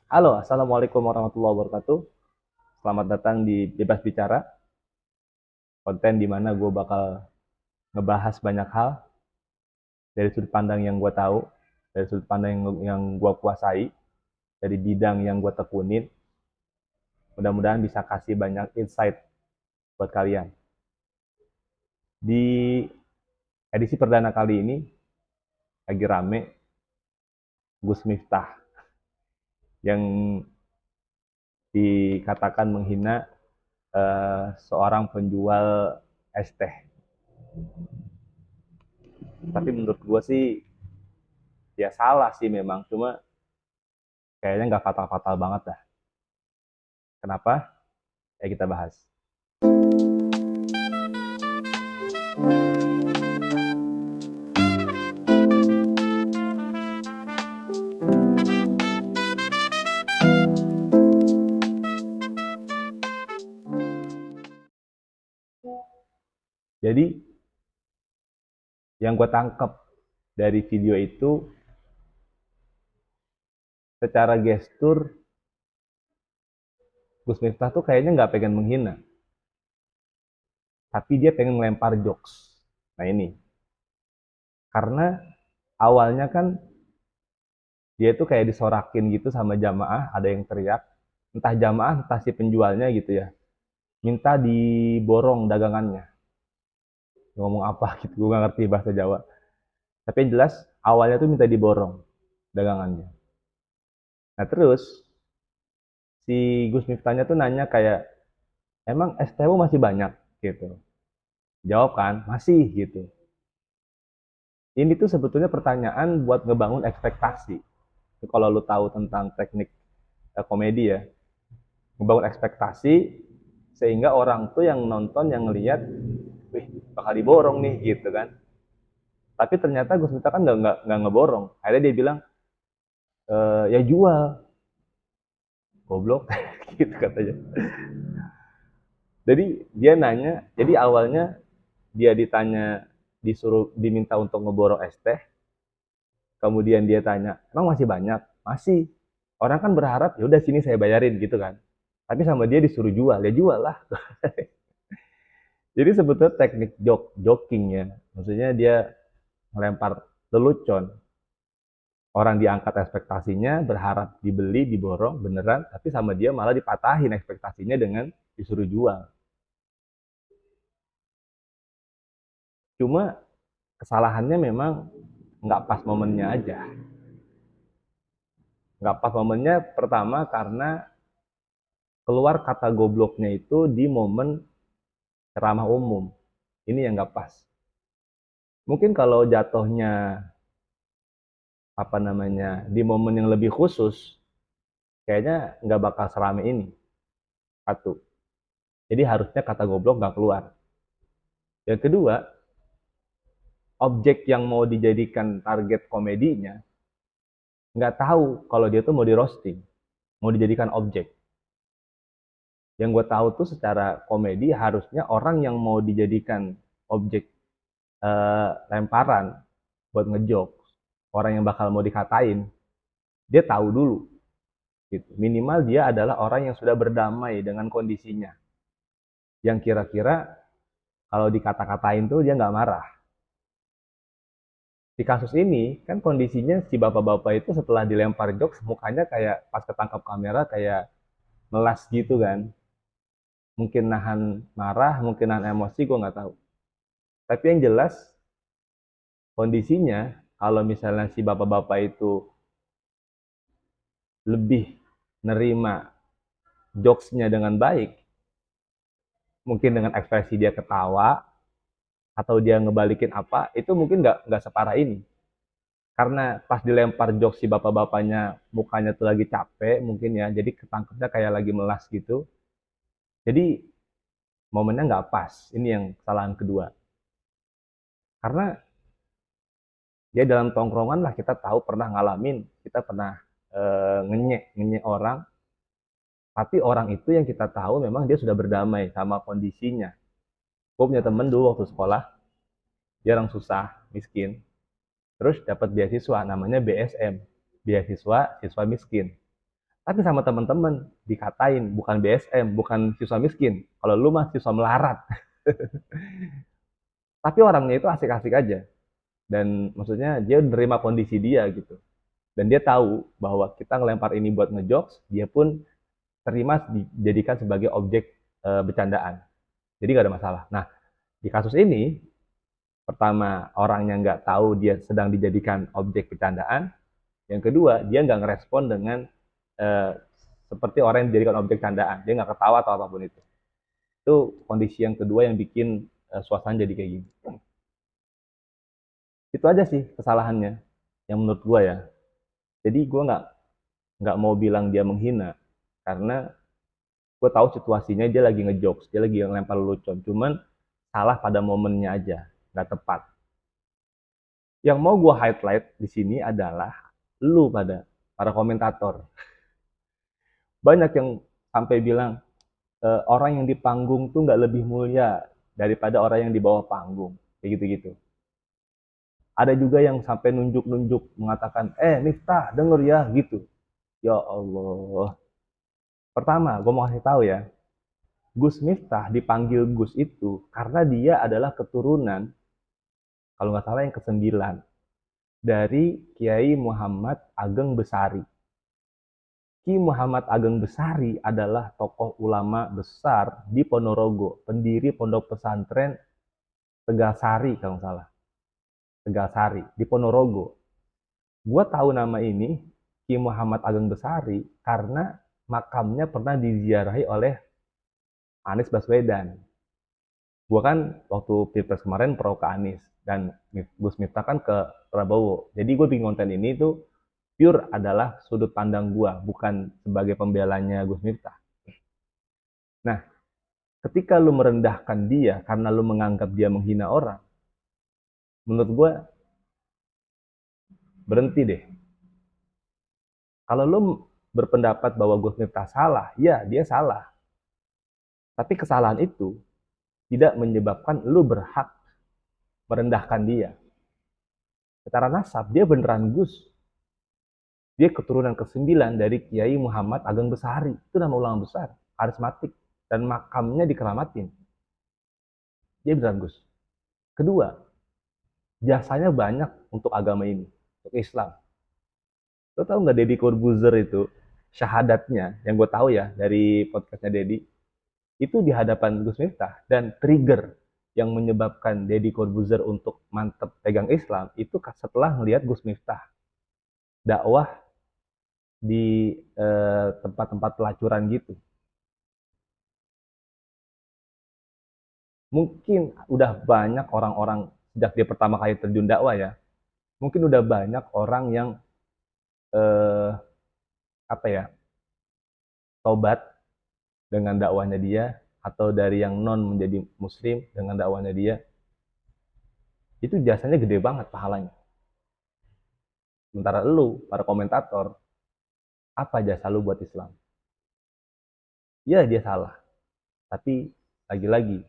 Halo, Assalamualaikum warahmatullahi wabarakatuh. Selamat datang di Bebas Bicara, konten di mana gue bakal ngebahas banyak hal dari sudut pandang yang gue tahu, dari sudut pandang yang gue kuasai, dari bidang yang gue tekunin. Mudah-mudahan bisa kasih banyak insight buat kalian. Di edisi perdana kali ini, lagi rame Gus Miftah yang dikatakan menghina seorang penjual es teh. Tapi menurut gue sih ya salah sih memang, cuma kayaknya nggak fatal-fatal banget dah. Kenapa? Ya kita bahas. Jadi yang gue tangkep dari video itu, secara gestur Gus Miftah tuh kayaknya nggak pengen menghina, tapi dia pengen melempar jokes. Nah ini, karena awalnya kan dia tuh kayak disorakin gitu sama jamaah, ada yang teriak, entah jamaah entah si penjualnya gitu ya, minta diborong dagangannya. Ngomong apa gitu, gue nggak ngerti bahasa Jawa. Tapi yang jelas awalnya tuh minta diborong dagangannya. Nah terus si Gus Miftahnya tuh nanya kayak, emang STmu masih banyak gitu. Jawab kan, masih gitu. Ini tuh sebetulnya pertanyaan buat ngebangun ekspektasi. Kalau lu tahu tentang teknik komedi ya, ngebangun ekspektasi sehingga orang tuh yang nonton yang ngelihat, wih bakal diborong nih gitu kan. Tapi ternyata Gus Miftah kan nggak ngeborong. Akhirnya dia bilang, ya jual, goblok gitu katanya. Jadi dia nanya, jadi awalnya dia ditanya, disuruh diminta untuk ngeborong es teh, kemudian dia tanya, emang masih banyak? Masih. Orang kan berharap, ya udah sini saya bayarin gitu kan. Tapi sama dia disuruh jual, ya jual lah. Jadi sebetulnya teknik joking ya. Maksudnya dia melempar lelucon. Orang diangkat ekspektasinya, berharap dibeli, diborong, beneran. Tapi sama dia malah dipatahin ekspektasinya dengan disuruh jual. Cuma kesalahannya memang nggak pas momennya aja. Nggak pas momennya pertama karena keluar kata gobloknya itu di momen ceramah umum. Ini yang nggak pas. Mungkin kalau jatuhnya apa namanya di momen yang lebih khusus, kayaknya nggak bakal serame ini. Satu. Jadi harusnya kata goblok nggak keluar. Yang kedua, objek yang mau dijadikan target komedinya nggak tahu kalau dia tuh mau di roasting, mau dijadikan objek. Yang gue tahu tuh secara komedi harusnya orang yang mau dijadikan objek lemparan buat ngejok, orang yang bakal mau dikatain, dia tahu dulu gitu. Minimal dia adalah orang yang sudah berdamai dengan kondisinya, yang kira-kira kalau dikata-katain tuh dia nggak marah. Di kasus ini kan kondisinya si bapak-bapak itu setelah dilempar jokes mukanya kayak pas ketangkap kamera kayak melas gitu kan. Mungkin nahan marah, mungkin nahan emosi, gue nggak tahu. Tapi yang jelas kondisinya kalau misalnya si bapak-bapak itu lebih nerima jokesnya dengan baik, mungkin dengan ekspresi dia ketawa atau dia ngebalikin apa, itu mungkin nggak separah ini. Karena pas dilempar jokes si bapak-bapaknya mukanya tuh lagi capek mungkin ya, jadi ketangkepnya kayak lagi melas gitu. Jadi momennya nggak pas. Ini yang kesalahan kedua. Karena ya dalam tongkrongan lah kita tahu pernah ngalamin, kita pernah ngenyek ngenyek orang, tapi orang itu yang kita tahu memang dia sudah berdamai sama kondisinya. Gue punya temen dulu waktu sekolah, dia orang susah, miskin, terus dapat beasiswa namanya BSM, beasiswa siswa miskin. Tapi sama teman-teman dikatain bukan BSM, bukan siswa miskin. Kalau lu mah siswa melarat. Tapi orangnya itu asik-asik aja. Dan maksudnya dia nerima kondisi dia gitu. Dan dia tahu bahwa kita ngelempar ini buat ngejokes, dia pun terima dijadikan sebagai objek bercandaan. Jadi gak ada masalah. Nah, di kasus ini, pertama orangnya nggak tahu dia sedang dijadikan objek bercandaan. Yang kedua, dia nggak ngerespon dengan eh, seperti orang yang dijadikan objek candaan. Dia nggak ketawa atau apapun itu. Itu kondisi yang kedua yang bikin suasana jadi kayak gini. Itu aja sih kesalahannya, yang menurut gue ya. Jadi gue nggak mau bilang dia menghina, karena gue tahu situasinya dia lagi ngejokes, dia lagi ngelempar lelucon. Cuman salah pada momennya aja, nggak tepat. Yang mau gue highlight di sini adalah lu pada para komentator. Banyak yang sampai bilang orang yang di panggung tuh nggak lebih mulia daripada orang yang di bawah panggung, kayak gitu-gitu. Ada juga yang sampai nunjuk-nunjuk mengatakan, Miftah denger ya gitu. Ya Allah. Pertama, gue mau kasih tahu ya, Gus Miftah dipanggil Gus itu karena dia adalah keturunan, kalau nggak salah yang ke-9 dari Kiai Muhammad Ageng Besari. Ki Muhammad Ageng Besari adalah tokoh ulama besar di Ponorogo, pendiri pondok pesantren Tegasari kalau nggak salah. Tegasari di Ponorogo. Gua tahu nama ini Ki Muhammad Ageng Besari karena makamnya pernah diziarahi oleh Anies Baswedan. Gua kan waktu Pilpres kemarin pro ke Anies dan Gus Miftah kan ke Prabowo. Jadi gue bikin konten ini tuh pure adalah sudut pandang gua, bukan sebagai pembelanya Gus Miftah. Nah, ketika lu merendahkan dia karena lu menganggap dia menghina orang, menurut gua berhenti deh. Kalau lu berpendapat bahwa Gus Miftah salah, ya dia salah. Tapi kesalahan itu tidak menyebabkan lu berhak merendahkan dia. Secara nasab, dia beneran Gus. Dia keturunan ke-9 dari Kiai Muhammad Ageng Besari. Itu nama ulama besar, karismatik. Dan makamnya dikeramatin. Dia beneran Gus. Kedua, jasanya banyak untuk agama ini, untuk Islam. Lo tau nggak Deddy Corbuzier itu, syahadatnya, yang gue tahu ya dari podcastnya Deddy, itu di hadapan Gus Miftah. Dan trigger yang menyebabkan Deddy Corbuzier untuk mantep pegang Islam, itu setelah melihat Gus Miftah dakwah di tempat-tempat pelacuran gitu. Mungkin udah banyak orang-orang sejak dia pertama kali terjun dakwah ya, mungkin udah banyak orang yang eh, apa ya, tobat dengan dakwahnya dia, atau dari yang non menjadi muslim dengan dakwahnya dia. Itu jasanya gede banget pahalanya. Sementara lu para komentator, apa jasa lu buat Islam? Ya dia salah, tapi lagi-lagi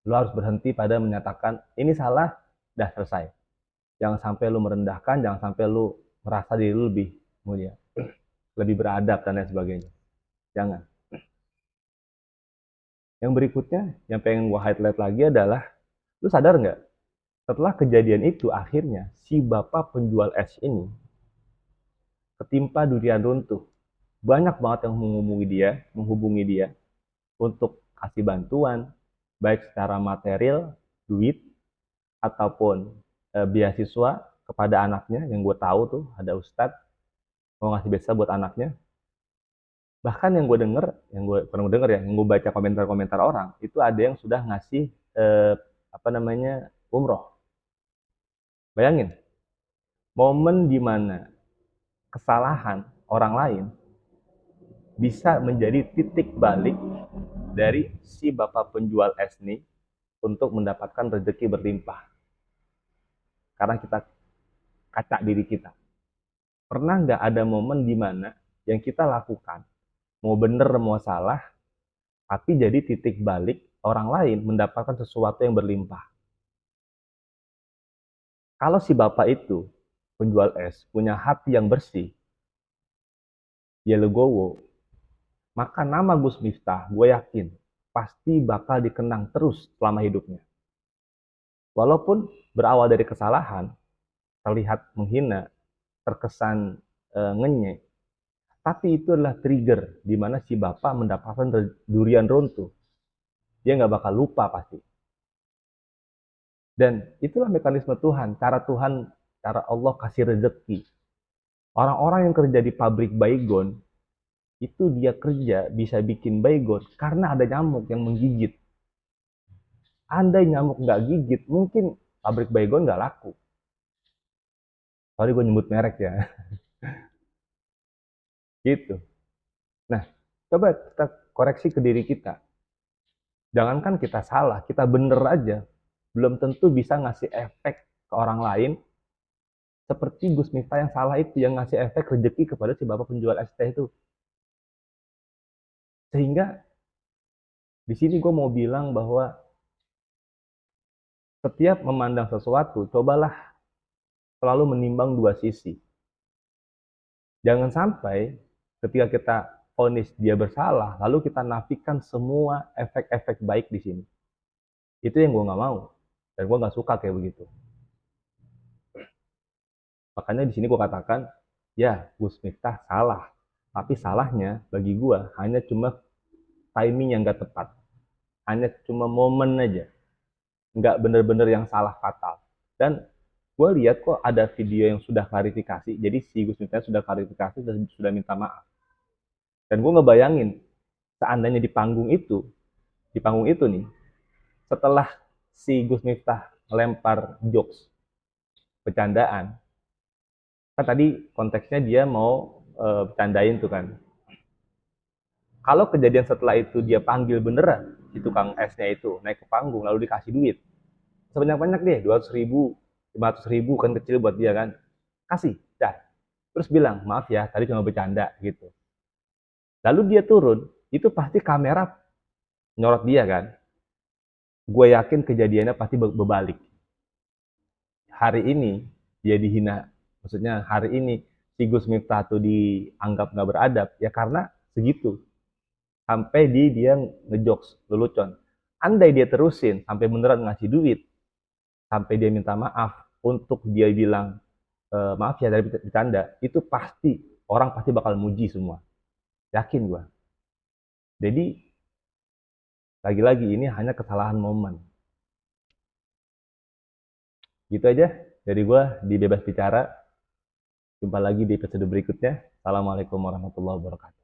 lu harus berhenti pada menyatakan ini salah, dah selesai. Jangan sampai lu merendahkan, jangan sampai lu merasa diri lu lebih mulia, lebih beradab dan lain sebagainya. Jangan. Yang berikutnya yang pengen gua highlight lagi adalah, lu sadar nggak, setelah kejadian itu akhirnya si bapak penjual es ini ketimpa durian runtuh. Banyak banget yang menghubungi dia untuk kasih bantuan, baik secara material, duit, ataupun beasiswa kepada anaknya. Yang gue tahu tuh ada ustadz mau ngasih beasiswa buat anaknya. Bahkan yang gue denger, yang gue pernah denger ya, yang gue baca komentar-komentar orang, itu ada yang sudah ngasih apa namanya, umroh. Bayangin, momen dimana kesalahan orang lain bisa menjadi titik balik dari si bapak penjual es ini untuk mendapatkan rezeki berlimpah. Karena kita kaca diri kita. Pernah nggak ada momen di mana yang kita lakukan, mau bener mau salah, tapi jadi titik balik orang lain mendapatkan sesuatu yang berlimpah. Kalau si bapak itu, penjual es, punya hati yang bersih, dia legowo, maka nama Gus Miftah gue yakin pasti bakal dikenang terus selama hidupnya. Walaupun berawal dari kesalahan, terlihat menghina, terkesan ngenyek, tapi itu adalah trigger di mana si bapak mendapatkan durian runtuh. Dia nggak bakal lupa pasti. Dan itulah mekanisme Tuhan, cara Allah kasih rezeki. Orang-orang yang kerja di pabrik baygon, itu dia kerja bisa bikin baygon karena ada nyamuk yang menggigit. Andai nyamuk nggak gigit, mungkin pabrik baygon nggak laku. Sorry gue nyebut merek ya. Gitu. Nah, coba kita koreksi ke diri kita. Jangankan kita salah, kita bener aja. Belum tentu bisa ngasih efek ke orang lain seperti Gus Miftah yang salah itu, yang ngasih efek rezeki kepada si bapak penjual es teh itu. Sehingga di sini gue mau bilang bahwa setiap memandang sesuatu, cobalah selalu menimbang dua sisi. Jangan sampai ketika kita vonis dia bersalah, lalu kita nafikan semua efek-efek baik di sini. Itu yang gue nggak mau, dan gue nggak suka kayak begitu. Makanya di sini gue katakan, ya Gus Miftah salah, tapi salahnya bagi gue hanya cuma timing yang nggak tepat, hanya cuma momen aja, nggak bener-bener yang salah fatal. Dan gue lihat kok ada video yang sudah klarifikasi, jadi si Gus Miftah sudah klarifikasi dan sudah minta maaf. Dan gue ngebayangin, seandainya di panggung itu nih, setelah si Gus Miftah melempar jokes, bercandaan, kan tadi konteksnya dia mau bercandain tuh kan. Kalau kejadian setelah itu dia panggil beneran si tukang esnya itu naik ke panggung lalu dikasih duit sebanyak-banyak deh 200.000, 500.000 kan kecil buat dia kan, kasih dah, terus bilang maaf ya tadi cuma bercanda gitu, lalu dia turun, itu pasti kamera nyorot dia kan. Gue yakin kejadiannya pasti berbalik. Hari ini dia dihina, maksudnya hari ini si Gus Miftah tuh dianggap nggak beradab ya karena segitu, sampai dia ngejokes lelucon. Andai dia terusin sampai beneran ngasih duit, sampai dia minta maaf untuk dia bilang maaf ya dari bercanda, itu pasti orang pasti bakal muji semua, yakin gua. Jadi lagi-lagi ini hanya kesalahan momen. Gitu aja dari gua di Bebas Bicara. Jumpa lagi di episode berikutnya. Assalamualaikum warahmatullahi wabarakatuh.